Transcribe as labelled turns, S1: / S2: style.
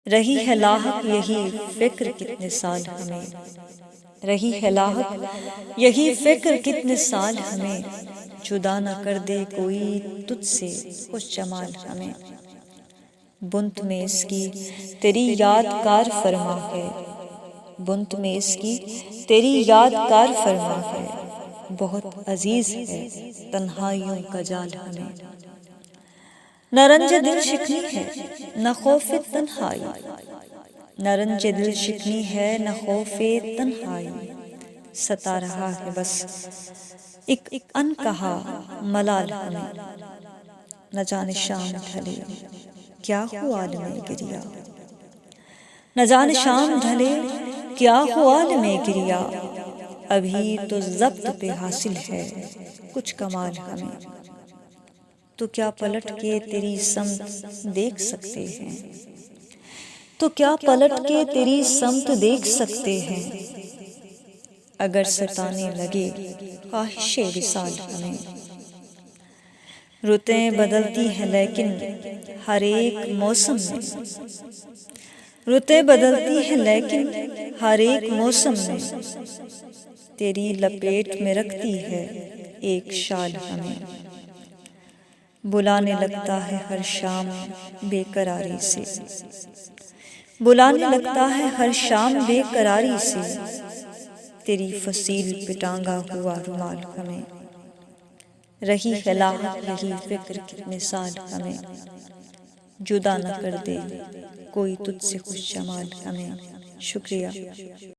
S1: رہی ہے لاحق یہی فکر کتنے سال ہمیں، رہی ہے لاحق یہی فکر کتنے سال ہمیں، جدا نہ کر دے کوئی تجھ سے خوش جمال ہمیں۔ بنت میں اس کی تیری یادگار فرما ہے، بنت میں اس کی تیری یادگار فرما ہے، بہت عزیز ہے تنہائیوں کا جال ہمیں۔ نہ رنج دل شکنی ہے نہ خوف تنہائی، نہ رنج دل شکنی ہے نہ خوف تنہائی، ستا رہا ہے بس ایک ان کہا ملال ہمیں۔ نہ جانے شام ڈھلے کیا ہو عالم گریا، نہ جانے شام ڈھلے کیا ہو عالم گریا، ابھی تو ضبط پہ حاصل ہے کچھ کمال ہمیں۔ تو کیا پلٹ کے تیری سمت دیکھ سکتے ہیں، تو کیا پلٹ کے تیری سمت دیکھ سکتے ہیں، اگر ستانے لگے خواہش وصال ہمیں۔ رتیں بدلتی ہیں لیکن ہر ایک موسم میں، رتیں بدلتی ہیں لیکن ہر ایک موسم میں، تیری لپیٹ میں رکھتی ہے ایک شال ہمیں۔ بلانے لگتا ہے ہر شام بے قراری سے، بلانے لگتا ہے ہر شام بے قراری سے، تیری فصیل پہ ٹانگا ہوا رومال ہمیں۔ رہی ہے لاحق یہی فکر کتنے سال ہمیں، جدا نہ کر دے کوئی تجھ سے خوش جمال ہمیں۔ شکریہ۔